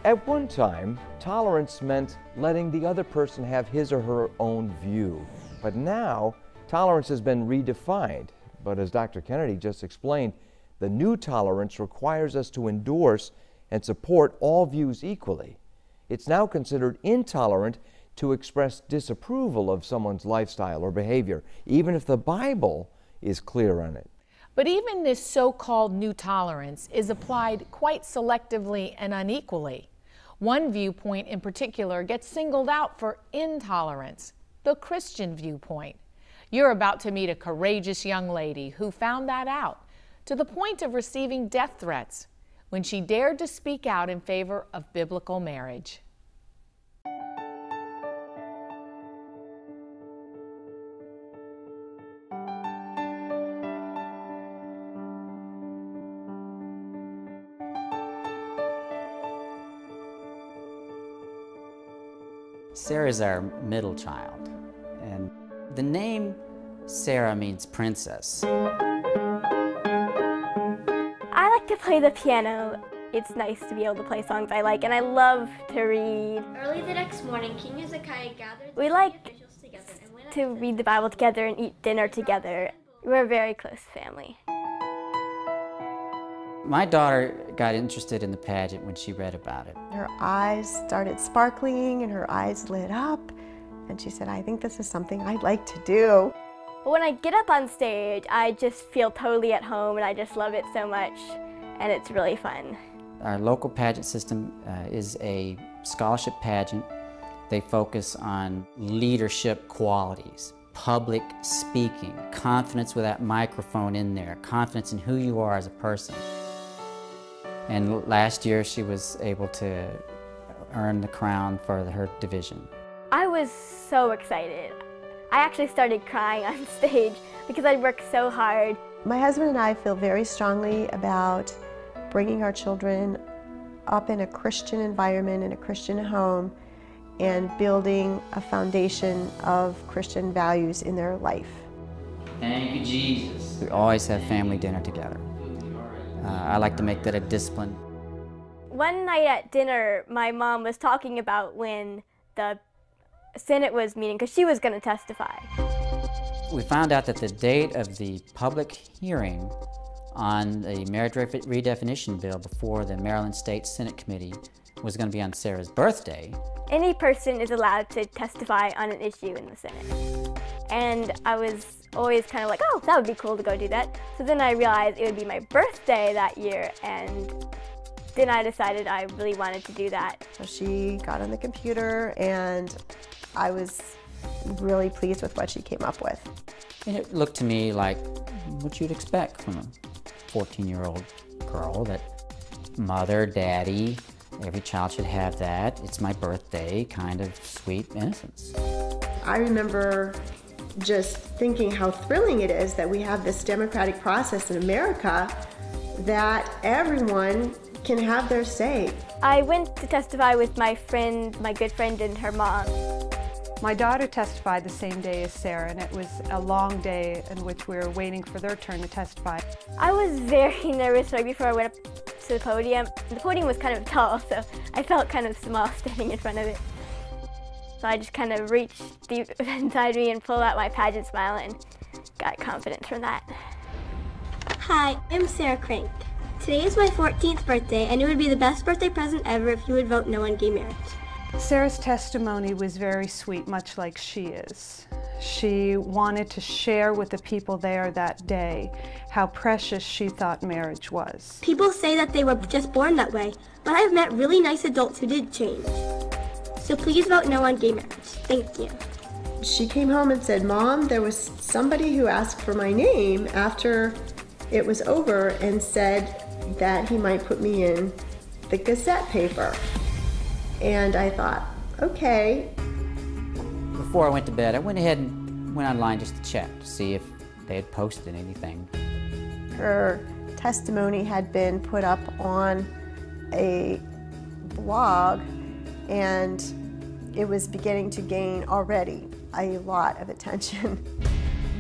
At one time, tolerance meant letting the other person have his or her own view. But now, tolerance has been redefined. But as Dr. Kennedy just explained, the new tolerance requires us to endorse and support all views equally. It's now considered intolerant to express disapproval of someone's lifestyle or behavior, even if the Bible is clear on it. But even this so-called new tolerance is applied quite selectively and unequally. One viewpoint in particular gets singled out for intolerance, the Christian viewpoint. You're about to meet a courageous young lady who found that out, to the point of receiving death threats, when she dared to speak out in favor of biblical marriage. Sarah's our middle child, and the name Sarah means princess. I like to play the piano. It's nice to be able to play songs I like, and I love to read. Early the next morning, King Hezekiah gathered We like to read the Bible together and eat dinner together. We're a very close family. My daughter got interested in the pageant when she read about it. Her eyes started sparkling and her eyes lit up, and she said, I think this is something I'd like to do. But when I get up on stage, I just feel totally at home, and I just love it so much, and it's really fun. Our local pageant system is a scholarship pageant. They focus on leadership qualities, public speaking, confidence with that microphone in there, confidence in who you are as a person. And last year she was able to earn the crown for her division. I was so excited. I actually started crying on stage because I worked so hard. My husband and I feel very strongly about bringing our children up in a Christian environment, in a Christian home, and building a foundation of Christian values in their life. Thank you, Jesus. We always have family dinner together. I like to make that a discipline. One night at dinner, my mom was talking about when the Senate was meeting, because she was going to testify. We found out that the date of the public hearing on the marriage redefinition bill before the Maryland State Senate Committee was going to be on Sarah's birthday. Any person is allowed to testify on an issue in the Senate. And I was always kind of like, oh, that would be cool to go do that. So then I realized it would be my birthday that year, and then I decided I really wanted to do that. So she got on the computer, and I was really pleased with what she came up with. And it looked to me like what you'd expect from a 14-year-old girl, that mother, daddy, every child should have that. It's my birthday, kind of sweet innocence. I remember just thinking how thrilling it is that we have this democratic process in America, that everyone can have their say. I went to testify with my friend, my good friend, and her mom. My daughter testified the same day as Sarah, and it was a long day in which we were waiting for their turn to testify. I was very nervous right before I went up to the podium. The podium was kind of tall, so I felt kind of small standing in front of it. So I just kind of reached deep inside me and pulled out my pageant smile and got confidence from that. Hi, I'm Sarah Crank. Today is my 14th birthday, and it would be the best birthday present ever if you would vote no on gay marriage. Sarah's testimony was very sweet, much like she is. She wanted to share with the people there that day how precious she thought marriage was. People say that they were just born that way, but I've met really nice adults who did change. So please vote no on gay marriage. Thank you. She came home and said, Mom, there was somebody who asked for my name after it was over and said that he might put me in the Gazette paper. And I thought, okay. Before I went to bed, I went ahead and went online just to check to see if they had posted anything. Her testimony had been put up on a blog, and it was beginning to gain already a lot of attention.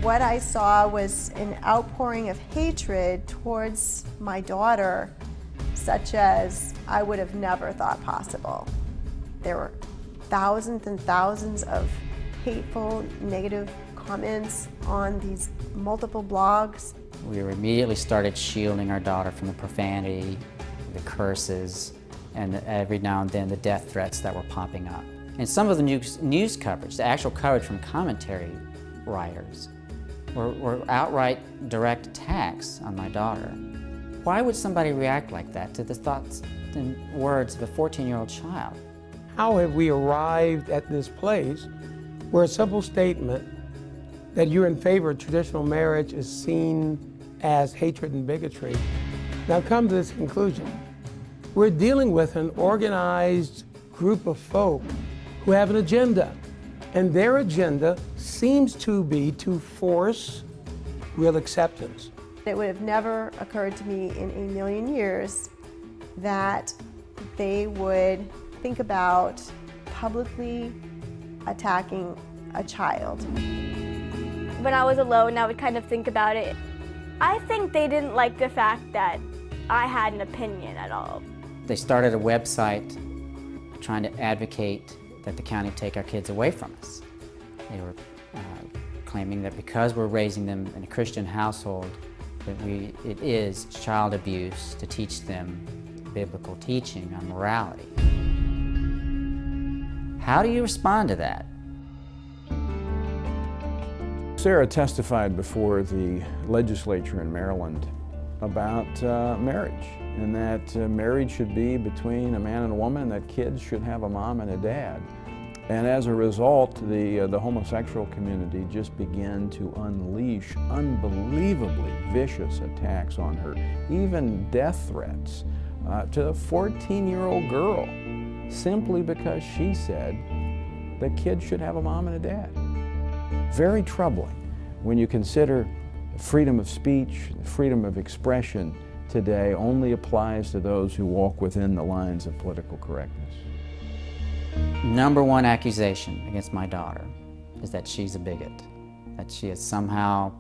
What I saw was an outpouring of hatred towards my daughter, such as I would have never thought possible. There were thousands and thousands of hateful, negative comments on these multiple blogs. We immediately started shielding our daughter from the profanity, the curses, and every now and then the death threats that were popping up. And some of the news coverage, the actual coverage from commentary writers, were outright direct attacks on my daughter. Why would somebody react like that to the thoughts and words of a 14-year-old child? How have we arrived at this place where a simple statement that you're in favor of traditional marriage is seen as hatred and bigotry? Now come to this conclusion. We're dealing with an organized group of folk who have an agenda, and their agenda seems to be to force real acceptance. It would have never occurred to me in a million years that they would think about publicly attacking a child. When I was alone, I would kind of think about it. I think they didn't like the fact that I had an opinion at all. They started a website trying to advocate that the county take our kids away from us. They were claiming that because we're raising them in a Christian household, that it is child abuse to teach them biblical teaching on morality. How do you respond to that? Sarah testified before the legislature in Maryland about marriage, and that marriage should be between a man and a woman, that kids should have a mom and a dad. And as a result, the homosexual community just began to unleash unbelievably vicious attacks on her, even death threats to a 14-year-old girl, simply because she said that kids should have a mom and a dad. Very troubling when you consider freedom of speech, freedom of expression today only applies to those who walk within the lines of political correctness. Number one accusation against my daughter is that she's a bigot, that she has somehow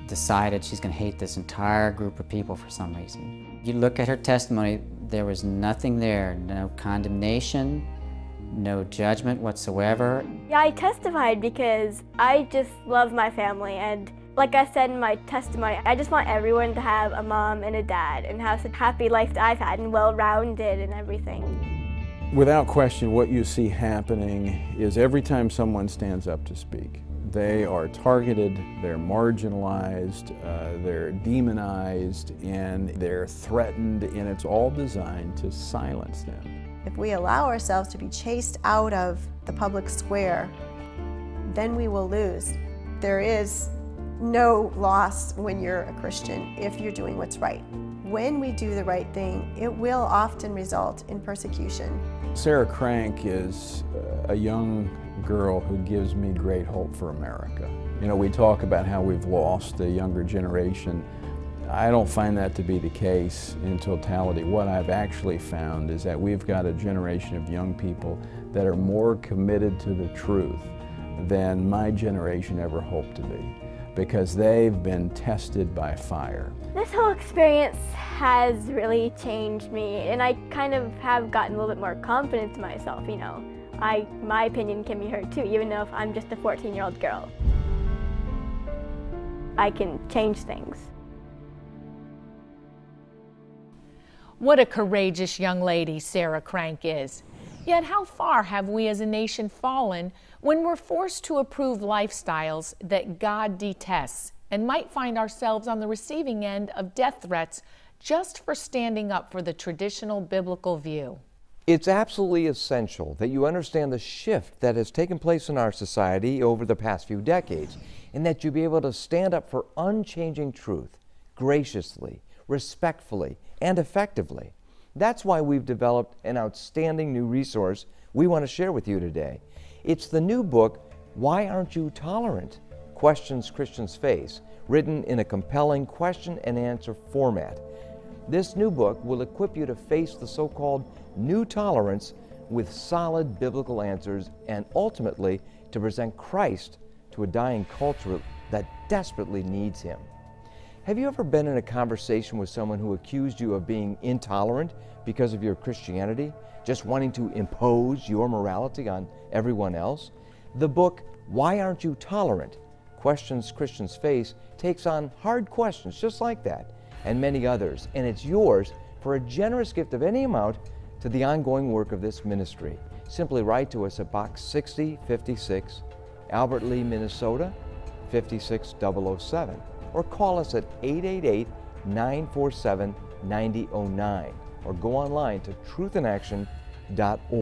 decided she's going to hate this entire group of people for some reason. You look at her testimony, there was nothing there, no condemnation, no judgment whatsoever. Yeah, I testified because I just love my family, and like I said in my testimony, I just want everyone to have a mom and a dad and have such a happy life that I've had and well-rounded and everything. Without question, what you see happening is every time someone stands up to speak, they are targeted, they're marginalized, they're demonized, and they're threatened, and it's all designed to silence them. If we allow ourselves to be chased out of the public square, then we will lose. There is no loss when you're a Christian if you're doing what's right. When we do the right thing, it will often result in persecution. Sarah Crank is a young girl who gives me great hope for America. You know, we talk about how we've lost a younger generation. I don't find that to be the case in totality. What I've actually found is that we've got a generation of young people that are more committed to the truth than my generation ever hoped to be, because they've been tested by fire. This whole experience has really changed me, and I kind of have gotten a little bit more confidence in myself, you know. My opinion can be heard too, even though if I'm just a 14-year-old girl. I can change things. What a courageous young lady Sarah Crank is. Yet how far have we as a nation fallen when we're forced to approve lifestyles that God detests and might find ourselves on the receiving end of death threats just for standing up for the traditional biblical view? It's absolutely essential that you understand the shift that has taken place in our society over the past few decades, and that you be able to stand up for unchanging truth graciously, respectfully, and effectively. That's why we've developed an outstanding new resource we want to share with you today. It's the new book, Why Aren't You Tolerant? Questions Christians Face, written in a compelling question and answer format. This new book will equip you to face the so-called new tolerance with solid biblical answers, and ultimately to present Christ to a dying culture that desperately needs Him. Have you ever been in a conversation with someone who accused you of being intolerant because of your Christianity, just wanting to impose your morality on everyone else? The book, Why Aren't You Tolerant? Questions Christians Face takes on hard questions just like that, and many others, and it's yours for a generous gift of any amount to the ongoing work of this ministry. Simply write to us at Box 6056, Albert Lee, Minnesota, 56007, or call us at 888-947-9009, or go online to truthinAction.org.